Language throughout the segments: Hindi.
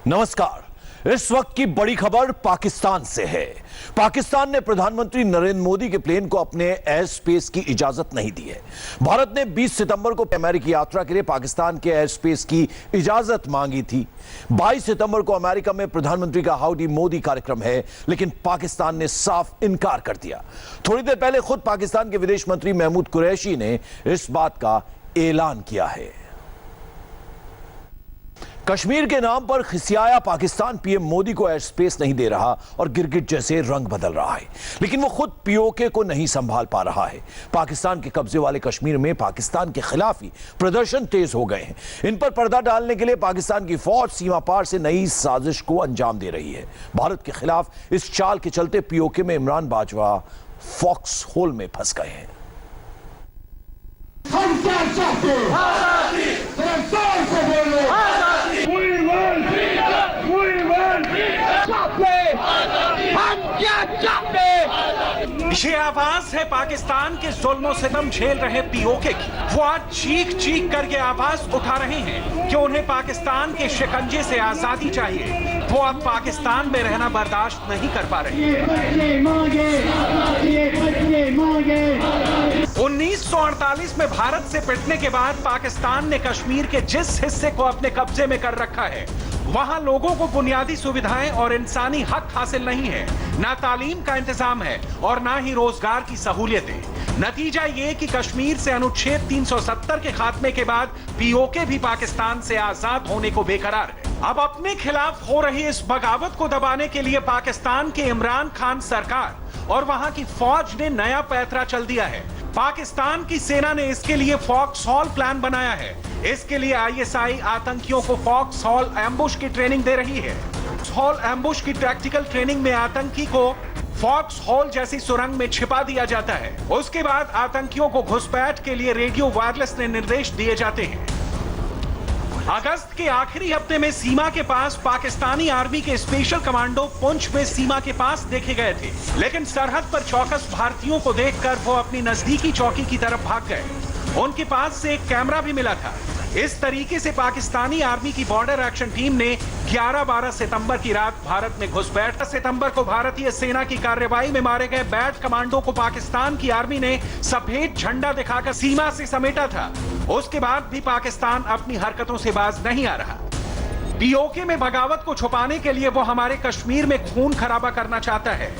नमस्कार। इस वक्त की बड़ी खबर पाकिस्तान से है। पाकिस्तान ने प्रधानमंत्री नरेंद्र मोदी के प्लेन को अपने एयर स्पेस की इजाजत नहीं दी है। भारत ने 20 सितंबर को अमेरिकी यात्रा के लिए पाकिस्तान के एयर स्पेस की इजाजत मांगी थी। 22 सितंबर को अमेरिका में प्रधानमंत्री का हाउडी मोदी कार्यक्रम है, लेकिन पाकिस्तान ने साफ इनकार कर दिया। थोड़ी देर पहले खुद पाकिस्तान के विदेश मंत्री महमूद कुरैशी ने इस बात का ऐलान किया है। कश्मीर के नाम पर खिसियाया पाकिस्तान पीएम मोदी को एयर स्पेस नहीं दे रहा और गिरगिट जैसे रंग बदल रहा है, लेकिन वो खुद पीओके को नहीं संभाल पा रहा है। पाकिस्तान के कब्जे वाले कश्मीर में पाकिस्तान के खिलाफ ही प्रदर्शन तेज हो गए हैं। इन पर पर्दा डालने के लिए पाकिस्तान की फौज सीमा पार से नई साजिश को अंजाम दे रही है। भारत के खिलाफ इस चाल के चलते पीओके में इमरान बाजवा फॉक्स होल में फंस गए हैं। हम क्या चाहते हैं? ये आवाज है पाकिस्तान के जुल्म सितम झेल रहे पीओके की। वो आज चीख चीख कर ये आवाज उठा रहे हैं कि उन्हें पाकिस्तान के शिकंजे से आजादी चाहिए। वो अब पाकिस्तान में रहना बर्दाश्त नहीं कर पा रहे। 1948 में भारत से पिटने के बाद पाकिस्तान ने कश्मीर के जिस हिस्से को अपने कब्जे में कर रखा है, वहां लोगों को बुनियादी सुविधाएं और इंसानी हक हासिल नहीं है। ना तालीम का इंतजाम है और ना ही रोजगार की सहूलियतें। नतीजा ये कि कश्मीर से अनुच्छेद 370 के खात्मे के बाद पीओके भी पाकिस्तान से आजाद होने को बेकरार है। अब अपने खिलाफ हो रही इस बगावत को दबाने के लिए पाकिस्तान के इमरान खान सरकार और वहां की फौज ने नया पैंतरा चल दिया है। पाकिस्तान की सेना ने इसके लिए फॉक्स हॉल प्लान बनाया है। इसके लिए आईएसआई आतंकियों को फॉक्स हॉल एम्बुश की ट्रेनिंग दे रही है। हॉल एम्बुश की टैक्टिकल ट्रेनिंग में आतंकी को फॉक्स हॉल जैसी सुरंग में छिपा दिया जाता है। उसके बाद आतंकियों को घुसपैठ के लिए रेडियो वायरलेस निर्देश दिए जाते हैं। अगस्त के आखिरी हफ्ते में सीमा के पास पाकिस्तानी आर्मी के स्पेशल कमांडो पुंछ में सीमा के पास देखे गए थे, लेकिन सरहद पर चौकस भारतीयों को देखकर वो अपनी नजदीकी चौकी की तरफ भाग गए। उनके पास से एक कैमरा भी मिला था। इस तरीके से पाकिस्तानी आर्मी की बॉर्डर एक्शन टीम ने 11-12 सितंबर की रात भारत में घुसपैठ। सितंबर को भारतीय सेना की कार्रवाई में मारे गए बैट कमांडो को पाकिस्तान की आर्मी ने सफेद झंडा दिखाकर सीमा से समेटा था। उसके बाद भी पाकिस्तान अपनी हरकतों से बाज नहीं आ रहा। पीओके में बगावत को छुपाने के लिए वो हमारे कश्मीर में खून खराबा करना चाहता है।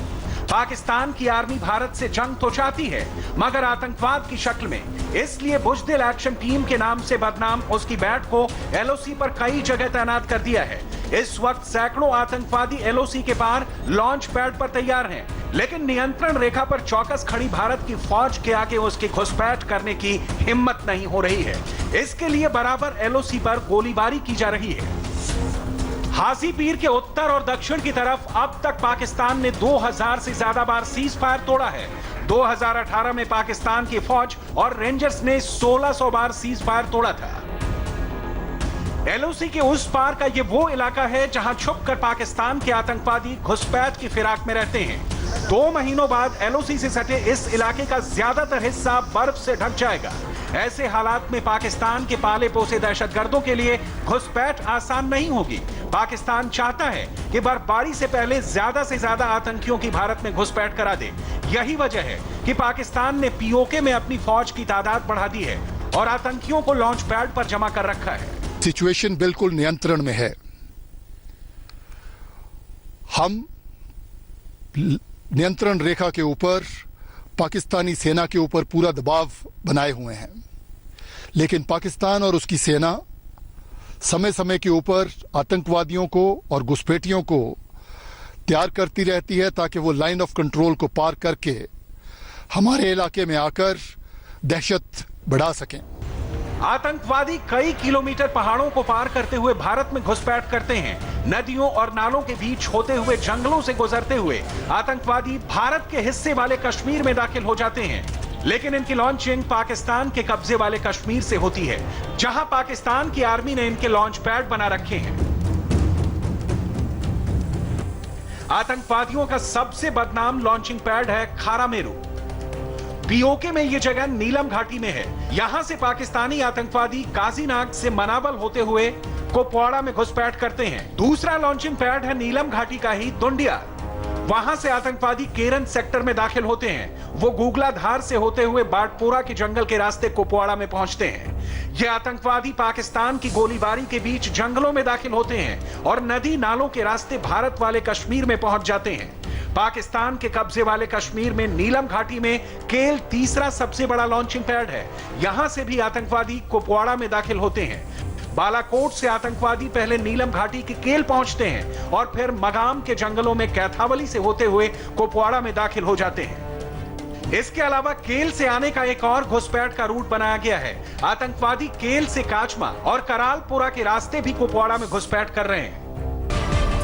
पाकिस्तान की आर्मी भारत से जंग तो चाहती है, मगर आतंकवाद की शक्ल में। इसलिए बुजदिल एक्शन टीम के नाम से बदनाम उसकी बैट को एलओसी पर कई जगह तैनात कर दिया है। इस वक्त सैकड़ों आतंकवादी एलओसी के पार लॉन्च पैड पर तैयार हैं, लेकिन नियंत्रण रेखा पर चौकस खड़ी भारत की फौज के आगे उसकी घुसपैठ करने की हिम्मत नहीं हो रही है। इसके लिए बराबर एलओसी पर गोलीबारी की जा रही है। हाजी पीर के उत्तर और दक्षिण की तरफ अब तक पाकिस्तान ने 2000 से ज्यादा बार सीज फायर तोड़ा है। 2018 में पाकिस्तान की फौज और रेंजर्स ने 1600 बार सीज फायर तोड़ा था। एलओसी के उस पार का ये वो इलाका है जहां छुपकर पाकिस्तान के आतंकवादी घुसपैठ की फिराक में रहते हैं। 2 महीनों बाद एलओसी से सटे इस इलाके का ज्यादातर हिस्सा बर्फ से ढक जाएगा। ऐसे हालात में पाकिस्तान के पाले पोसे दहशतगर्दों के लिए घुसपैठ आसान नहीं होगी। पाकिस्तान चाहता है कि बर्फबारी से पहले ज्यादा से ज्यादा आतंकियों की भारत में घुसपैठ करा दे। यही वजह है कि पाकिस्तान ने पीओके में अपनी फौज की तादाद बढ़ा दी है और आतंकियों को लॉन्च पैड पर जमा कर रखा है। सिचुएशन बिल्कुल नियंत्रण में है। हम नियंत्रण रेखा के ऊपर पाकिस्तानी सेना के ऊपर पूरा दबाव बनाए हुए हैं, लेकिन पाकिस्तान और उसकी सेना समय समय के ऊपर आतंकवादियों को और घुसपैठियों को तैयार करती रहती है ताकि वो लाइन ऑफ कंट्रोल को पार करके हमारे इलाके में आकर दहशत बढ़ा सकें। आतंकवादी कई किलोमीटर पहाड़ों को पार करते हुए भारत में घुसपैठ करते हैं। नदियों और नालों के बीच होते हुए जंगलों से गुजरते हुए आतंकवादी भारत के हिस्से वाले कश्मीर में दाखिल हो जाते हैं, लेकिन इनकी लॉन्चिंग पाकिस्तान के कब्जे वाले कश्मीर से होती है, जहां पाकिस्तान की आर्मी ने इनके लॉन्च पैड बना रखे हैं। आतंकवादियों का सबसे बदनाम लॉन्चिंग पैड है खारा मेरू। पीओके में यह जगह नीलम घाटी में है। यहां से पाकिस्तानी आतंकवादी काजीनाग से मनावल होते हुए कुपवाड़ा में घुसपैठ करते हैं। दूसरा लॉन्चिंग पैड है नीलम घाटी का ही दुंडिया। वहां से आतंकवादी केरन सेक्टर में दाखिल होते हैं। वो गुगलाधार से होते हुए बाटपोरा के जंगल के रास्ते कुपवाड़ा में पहुंचते हैं। ये आतंकवादी पाकिस्तान की गोलीबारी के बीच जंगलों में दाखिल होते हैं और नदी नालों के रास्ते भारत वाले कश्मीर में पहुंच जाते हैं। पाकिस्तान के कब्जे वाले कश्मीर में नीलम घाटी में केल तीसरा सबसे बड़ा लॉन्चिंग पैड है। यहां से भी आतंकवादी कुपवाड़ा में दाखिल होते हैं। बालाकोट से आतंकवादी पहले नीलम घाटी के केल पहुंचते हैं और फिर मगाम के जंगलों में कैथावली से होते हुए कुपवाड़ा में दाखिल हो जाते हैं। इसके अलावा केल से आने का एक और घुसपैठ का रूट बनाया गया है। आतंकवादी केल से काचमा और करालपुरा के रास्ते भी कुपवाड़ा में घुसपैठ कर रहे हैं।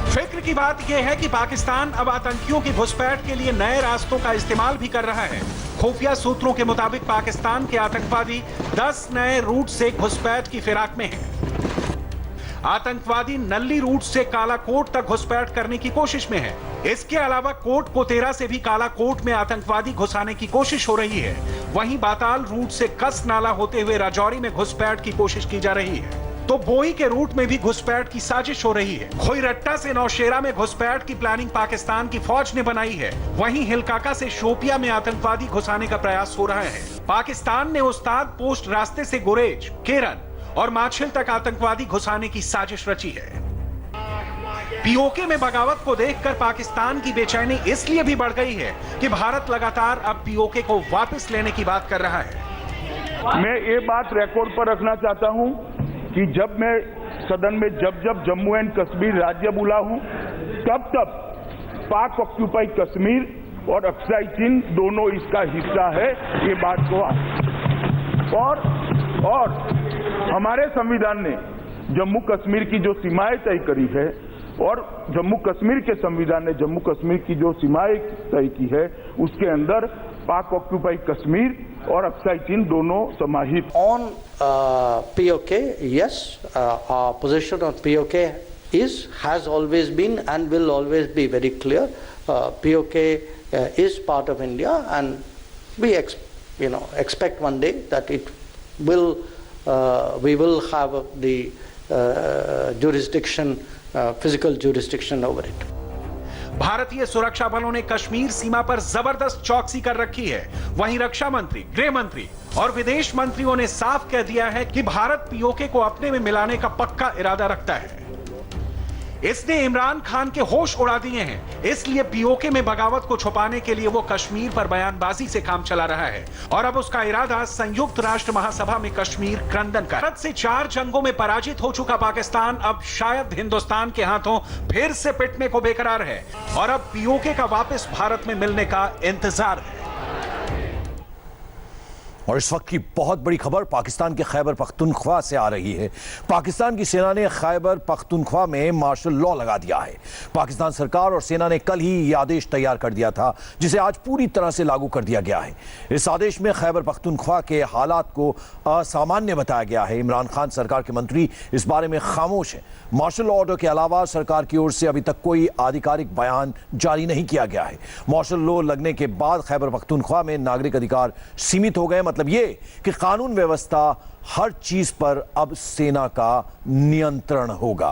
फिक्र की बात यह है कि पाकिस्तान अब आतंकियों की घुसपैठ के लिए नए रास्तों का इस्तेमाल भी कर रहा है। खुफिया सूत्रों के मुताबिक पाकिस्तान के आतंकवादी 10 नए रूट से घुसपैठ की फिराक में हैं। आतंकवादी नल्ली रूट से कालाकोट तक घुसपैठ करने की कोशिश में है। इसके अलावा कोट कोतेरा से भी कालाकोट में आतंकवादी घुसाने की कोशिश हो रही है। वहीं बाताल रूट से कस नाला होते हुए राजौरी में घुसपैठ की कोशिश की जा रही है। तो बोई के रूट में भी घुसपैठ की साजिश हो रही है। खोईरट्टा से नौशेरा में घुसपैठ की प्लानिंग पाकिस्तान की फौज ने बनाई है। वहीं हिलकाका से शोपिया में आतंकवादी घुसाने का प्रयास हो रहा है। पाकिस्तान ने उस्ताद पोस्ट रास्ते से गुरेज, केरन और माछिल तक आतंकवादी घुसाने की साजिश रची है। पीओके में बगावत को देखकर पाकिस्तान की बेचैनी इसलिए भी बढ़ गई है कि भारत लगातार अब पीओके को वापस लेने की बात कर रहा है। मैं ये बात रिकॉर्ड पर रखना चाहता हूं कि जब मैं सदन में जब जम्मू एंड कश्मीर राज्य बुला हूं तब पाक ऑक्यूपाई कश्मीर और अक्साई चीन दोनों इसका हिस्सा है, ये बात को और हमारे संविधान ने जम्मू कश्मीर की जो सीमाएं तय करी है और जम्मू कश्मीर के संविधान ने जम्मू कश्मीर की जो सीमाएं तय की है उसके अंदर पाक ऑक्यूपाई कश्मीर और अक्साई चीन दोनों समाहित। On POK, yes, our position on POK has always been and will always be very clear. POK is part of India, and we expect one day that it will we will have the jurisdiction, physical jurisdiction over it. भारतीय सुरक्षा बलों ने कश्मीर सीमा पर जबरदस्त चौकसी कर रखी है। वहीं रक्षा मंत्री, गृह मंत्री और विदेश मंत्रियों ने साफ कह दिया है कि भारत पीओके को अपने में मिलाने का पक्का इरादा रखता है। इसने इमरान खान के होश उड़ा दिए हैं। इसलिए पीओके में बगावत को छुपाने के लिए वो कश्मीर पर बयानबाजी से काम चला रहा है और अब उसका इरादा संयुक्त राष्ट्र महासभा में कश्मीर क्रंदन का। भारत से 4 जंगों में पराजित हो चुका पाकिस्तान अब शायद हिंदुस्तान के हाथों फिर से पिटने को बेकरार है और अब पीओके का वापस भारत में मिलने का इंतजार है। और इस वक्त की बहुत बड़ी खबर पाकिस्तान के खैबर पख्तूनख्वा से आ रही है। पाकिस्तान की सेना ने खैबर पख्तूनख्वा में मार्शल लॉ लगा दिया है। पाकिस्तान सरकार और सेना ने कल ही यह आदेश तैयार कर दिया था, जिसे आज पूरी तरह से लागू कर दिया गया है। इस आदेश में खैबर पख्तूनख्वा के हालात को असामान्य बताया गया है। इमरान खान सरकार के मंत्री इस बारे में खामोश है। मार्शल ऑर्डर के अलावा सरकार की ओर से अभी तक कोई आधिकारिक बयान जारी नहीं किया गया है। मार्शल लॉ लगने के बाद खैबर पख्तूनख्वा में नागरिक अधिकार सीमित हो गए। मतलब ये कि कानून व्यवस्था हर चीज पर अब सेना का नियंत्रण होगा।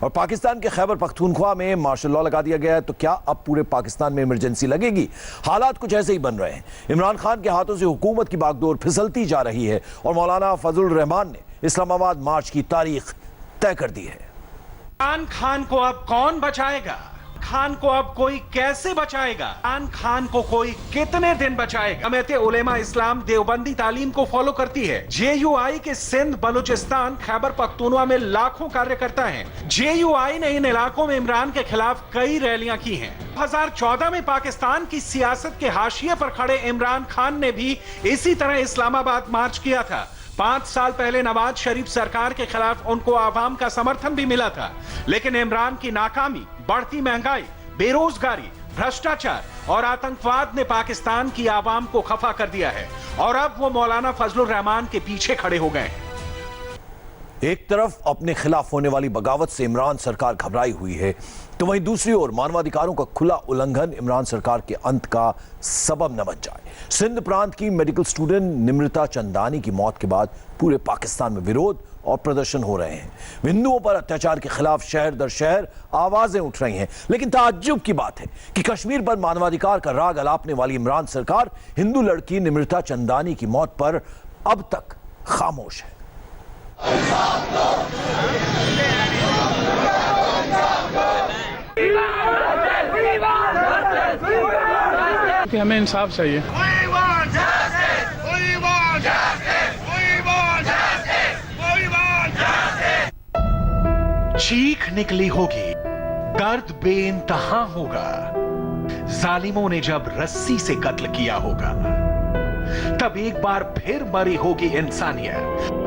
और पाकिस्तान के खैबर पख्तूनख्वा में मार्शल लॉ लगा दिया गया है, तो क्या अब पूरे पाकिस्तान में इमरजेंसी लगेगी? हालात कुछ ऐसे ही बन रहे हैं। इमरान खान के हाथों से हुकूमत की बागडोर फिसलती जा रही है और मौलाना फजलुर रहमान ने इस्लामाबाद मार्च की तारीख तय कर दी है। इमरान खान को अब कौन बचाएगा? खान को अब कोई कैसे बचाएगा? इमरान खान को कोई कितने दिन बचाएगा? जमात उलेमा इस्लाम देवबंदी तालीम को फॉलो करती है। जेयूआई के सिंध, बलूचिस्तान, खैबर पख्तूनवा में लाखों कार्यकर्ता हैं। जेयूआई ने इन इलाकों में इमरान के खिलाफ कई रैलियां की हैं। 2014 में पाकिस्तान की सियासत के हाशिए पर खड़े इमरान खान ने भी इसी तरह इस्लामाबाद मार्च किया था। 5 साल पहले नवाज शरीफ सरकार के खिलाफ उनको आवाम का समर्थन भी मिला था, लेकिन इमरान की नाकामी, बढ़ती महंगाई, बेरोजगारी, भ्रष्टाचार और आतंकवाद ने पाकिस्तान की आवाम को खफा कर दिया है और अब वो मौलाना फजलुर रहमान के पीछे खड़े हो गए। एक तरफ अपने खिलाफ होने वाली बगावत से इमरान सरकार घबराई हुई है, तो वहीं दूसरी ओर मानवाधिकारों का खुला उल्लंघन इमरान सरकार के अंत का सबब न बन जाए। सिंध प्रांत की मेडिकल स्टूडेंट निमृता चंदानी की मौत के बाद पूरे पाकिस्तान में विरोध और प्रदर्शन हो रहे हैं। हिंदुओं पर अत्याचार के खिलाफ शहर दर शहर आवाजें उठ रही हैं, लेकिन ताज्जुब की बात है कि कश्मीर पर मानवाधिकार का राग अलापने वाली इमरान सरकार हिंदू लड़की निमृता चंदानी की मौत पर अब तक खामोश है। कि हमें इंसाफ चाहिए। चीख निकली होगी, दर्द बेइंतहा होगा। जालिमों ने जब रस्सी से कत्ल किया होगा, तब एक बार फिर मरी होगी इंसानियत।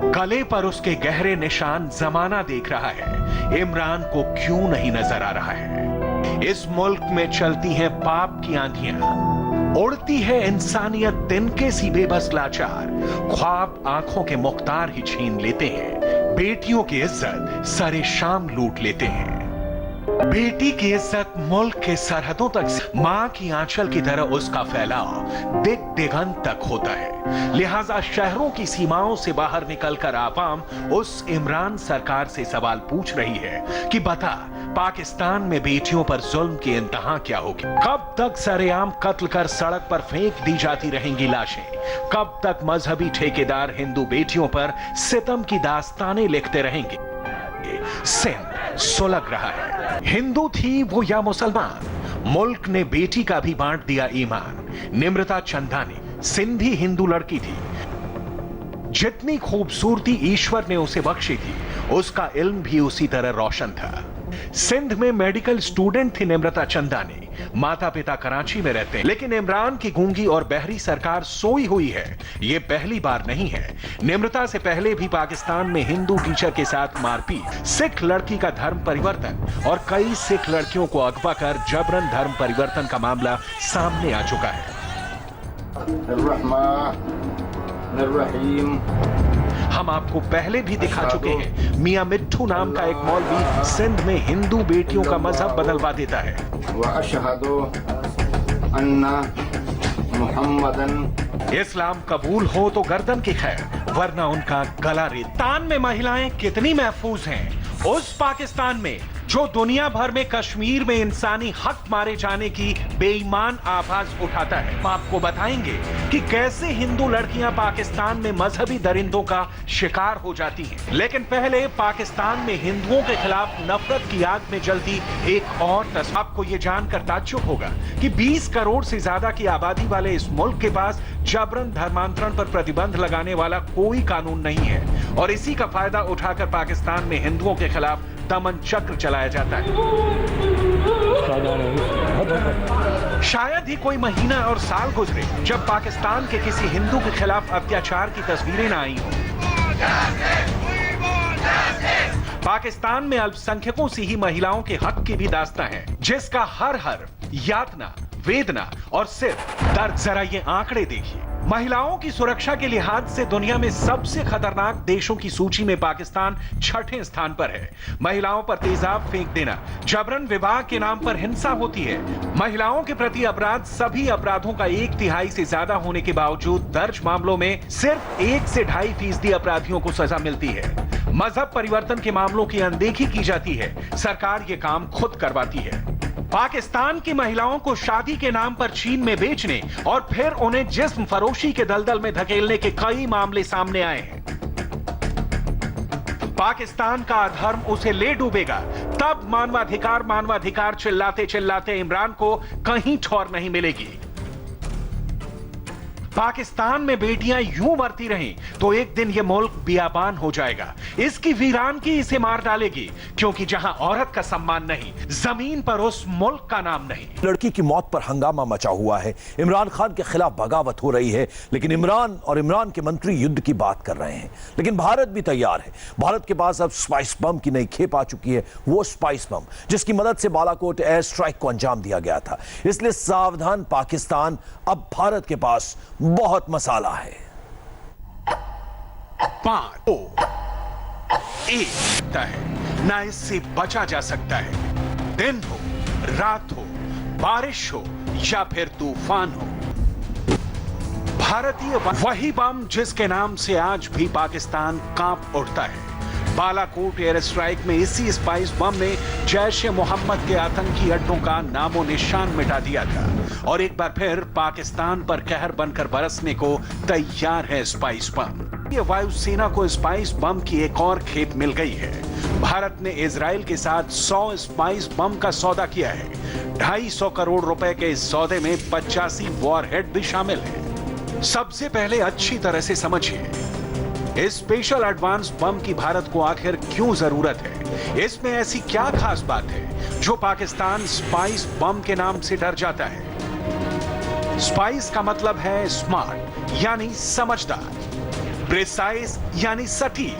गले पर उसके गहरे निशान जमाना देख रहा है, इमरान को क्यों नहीं नजर आ रहा है। इस मुल्क में चलती हैं पाप की आंधियां, उड़ती है इंसानियत तिनके सी बेबस लाचार, ख्वाब आंखों के मुख्तार ही छीन लेते हैं, बेटियों की इज्जत सरे शाम लूट लेते हैं। बेटी की इज्जत मुल्क के सरहदों तक, मां की आंचल की तरह उसका फैलाव दिग दिगंत तक होता है। लिहाजा शहरों की सीमाओं से बाहर निकलकर आवाम उस इमरान सरकार से सवाल पूछ रही है कि बता, पाकिस्तान में बेटियों पर जुल्म की इंतहा क्या होगी? कब तक सरेआम कत्ल कर सड़क पर फेंक दी जाती रहेंगी लाशें? कब तक मजहबी ठेकेदार हिंदू बेटियों पर सितम की दास्तानें लिखते रहेंगे? सिंध सुलग रहा है, हिंदू थी वो या मुसलमान, मुल्क ने बेटी का भी बांट दिया ईमान। निमृता चंदानी सिंधी हिंदू लड़की थी, जितनी खूबसूरती ईश्वर ने उसे बख्शी थी, उसका इल्म भी उसी तरह रोशन था। सिंध में मेडिकल स्टूडेंट थी निमृता चंदानी, माता पिता कराची में रहते हैं, लेकिन इमरान की गूंगी और बहरी सरकार सोई हुई है, ये पहली बार नहीं है। निमृता से पहले भी पाकिस्तान में हिंदू टीचर के साथ मारपीट, सिख लड़की का धर्म परिवर्तन और कई सिख लड़कियों को अगवा कर जबरन धर्म परिवर्तन का मामला सामने आ चुका है। हम आपको पहले भी दिखा चुके हैं, मियां मिट्ठू नाम का एक मौलवी सिंध में हिंदू बेटियों का मजहब बदलवा देता है। इस्लाम कबूल हो तो गर्दन की खैर, वरना उनका गला रेतान में महिलाएं कितनी महफूज हैं उस पाकिस्तान में जो दुनिया भर में कश्मीर में इंसानी हक मारे जाने की बेईमान आवाज उठाता है। हम आपको बताएंगे कि कैसे हिंदू लड़कियां पाकिस्तान में मजहबी दरिंदों का शिकार हो जाती हैं। लेकिन पहले पाकिस्तान में हिंदुओं के खिलाफ नफरत की आग में जलती एक और तस्वीर। आपको ये जानकर ताज्जुब होगा कि 20 करोड़ से ज्यादा की आबादी वाले इस मुल्क के पास जबरन धर्मांतरण पर प्रतिबंध लगाने वाला कोई कानून नहीं है, और इसी का फायदा उठाकर पाकिस्तान में हिंदुओं के खिलाफ दमन चक्र चलाया जाता है। शायद ही कोई महीना और साल गुजरे जब पाकिस्तान के किसी हिंदू के खिलाफ अत्याचार की तस्वीरें ना आई हों। पाकिस्तान में अल्पसंख्यकों से ही महिलाओं के हक की भी दास्तां है, जिसका हर हर्फ यातना, वेदना और सिर्फ दर्द। जरा ये आंकड़े देखिए। महिलाओं की सुरक्षा के लिहाज से दुनिया में सबसे खतरनाक देशों की सूची में पाकिस्तान 6ठे स्थान पर है। महिलाओं पर तेजाब फेंक देना, जबरन विवाह के नाम पर हिंसा होती है। महिलाओं के प्रति अपराध सभी अपराधों का 1/3 से ज्यादा होने के बावजूद दर्ज मामलों में सिर्फ 1 से 2.5% अपराधियों को सजा मिलती है। मजहब परिवर्तन के मामलों की अनदेखी की जाती है, सरकार ये काम खुद करवाती है। पाकिस्तान की महिलाओं को शादी के नाम पर चीन में बेचने और फिर उन्हें जिस्म फरोशी के दलदल में धकेलने के कई मामले सामने आए हैं। पाकिस्तान का अधर्म उसे ले डूबेगा, तब मानवाधिकार मानवाधिकार चिल्लाते चिल्लाते इमरान को कहीं ठौर नहीं मिलेगी। पाकिस्तान में बेटियां यूं मरती रहीं तो एक दिन यह मुल्क बियाबान हो जाएगा। इसकी वीरानगी इसे मार डालेगी, क्योंकि जहां औरत का सम्मान नहीं, जमीन पर उस मुल्क का नाम नहीं। लड़की की मौत पर हंगामा मचा हुआ है, इमरान खान के खिलाफ बगावत हो रही है, लेकिन इमरान और इमरान के मंत्री युद्ध की बात कर रहे हैं। लेकिन भारत भी तैयार है। भारत के पास अब स्पाइस बम की नई खेप आ चुकी है, वो स्पाइस बम जिसकी मदद से बालाकोट एयर स्ट्राइक को अंजाम दिया गया था। इसलिए सावधान पाकिस्तान, अब भारत के पास बहुत मसाला है। 5, एक है, ना इससे बचा जा सकता है। दिन हो, रात हो, बारिश हो या फिर तूफान हो, भारतीय वही बम जिसके नाम से आज भी पाकिस्तान कांप उठता है। बालाकोट एयर स्ट्राइक में इसी स्पाइस बम ने जैश ए मोहम्मद के आतंकी अड्डों का नामो निशान मिटा दिया था और एक बार फिर पाकिस्तान पर कहर बनकर बरसने को तैयार है स्पाइस बम। ये वायुसेना को स्पाइस बम की एक और खेप मिल गई है। भारत ने इजराइल के साथ 100 स्पाइस बम का सौदा किया है। 250 करोड़ रुपए के इस सौदे में 85 वॉरहेड भी शामिल है। सबसे पहले अच्छी तरह से समझिए, इस स्पेशल एडवांस बम की भारत को आखिर क्यों जरूरत है? इसमें ऐसी क्या खास बात है जो पाकिस्तान स्पाइस बम के नाम से डर जाता है? स्पाइस का मतलब है स्मार्ट यानी समझदार, प्रिसाइज यानी सटीक,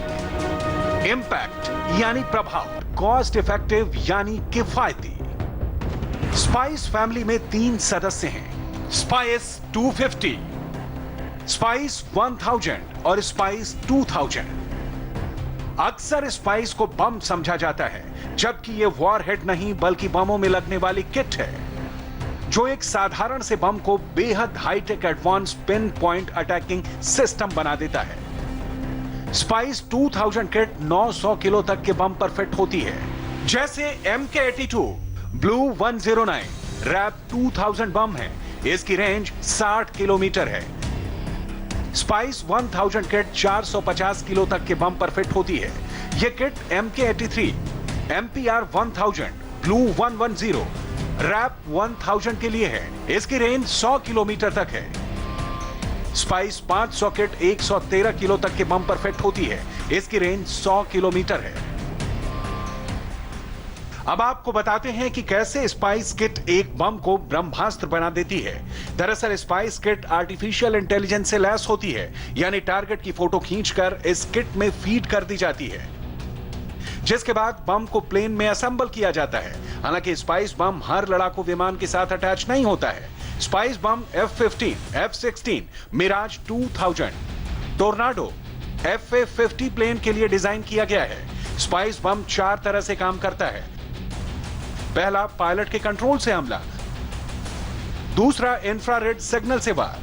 इंपैक्ट यानी प्रभाव, कॉस्ट इफेक्टिव यानी किफायती। स्पाइस फैमिली में 3 सदस्य हैं, स्पाइस 250, स्पाइस 1000 और स्पाइस 2000। अक्सर स्पाइस को बम समझा जाता है, जबकि यह वॉरहेड नहीं बल्कि बमों में लगने वाली किट है, जो एक साधारण से बम को बेहद high tech advance pin point attacking system बना देता है। स्पाइस 2000 किट 900 किलो तक के बम पर फिट होती है, जैसे MK82, ब्लू 109, रैप 2000 बम है। इसकी रेंज 60 किलोमीटर है। स्पाइस 1000 किट 450 किलो तक के बम पर फिट होती है। यह kit MK83, MPR 1000, blue 110, rap 1000 के लिए है। इसकी रेंज 100 किलोमीटर तक है। स्पाइस 500 किट 113 किलो तक के बम पर फिट होती है। इसकी रेंज 100 किलोमीटर है। अब आपको बताते हैं कि कैसे स्पाइस किट एक बम को ब्रह्मास्त्र बना देती है। दरअसल स्पाइस किट आर्टिफिशियल इंटेलिजेंस से लैस होती है, यानी टारगेट की फोटो खींचकर इस किट में फीड कर दी जाती है, जिसके बाद बम को प्लेन में असेंबल किया जाता है। हालांकि स्पाइस बम हर लड़ाकू विमान के साथ अटैच नहीं होता है। Spice bomb F-15, F-16, Mirage 2000, Tornado, FA-50 plane के लिए डिजाइन किया गया है। स्पाइस बम 4 तरह से काम करता है। पहला, पायलट के कंट्रोल से हमला। दूसरा, इंफ्रारेड सिग्नल से वार।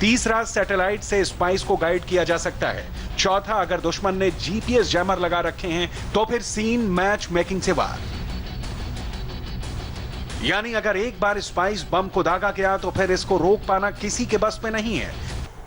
तीसरा, सैटेलाइट से स्पाइस को गाइड किया जा सकता है। चौथा, अगर दुश्मन ने GPS जैमर लगा रखे हैं तो फिर सीन मैच मेकिंग से वार। यानी अगर एक बार स्पाइस बम को दागा गया तो फिर इसको रोक पाना किसी के बस में नहीं है।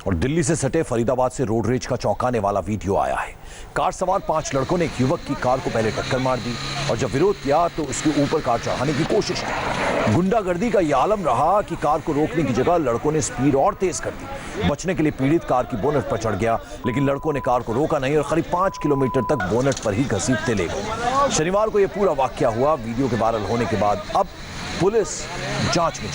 और दिल्ली से सटे फरीदाबाद से रोड रेज का चौंकाने वाला वीडियो आया है। कार सवार 5 लड़कों ने एक युवक की कार को पहले टक्कर मार दी और जब विरोध किया तो उसके ऊपर कार चढ़ाने की कोशिश की। गुंडागर्दी का यह आलम रहा कि कार को रोकने की जगह लड़कों ने स्पीड और तेज कर दी। बचने के लिए पीड़ित कार की बोनट पर चढ़ गया, लेकिन लड़कों ने कार को रोका नहीं और करीब 5 किलोमीटर तक बोनट पर ही घसीटते ले गए। शनिवार को यह पूरा वाकया हुआ। वीडियो के वायरल होने के बाद अब पुलिस जांच में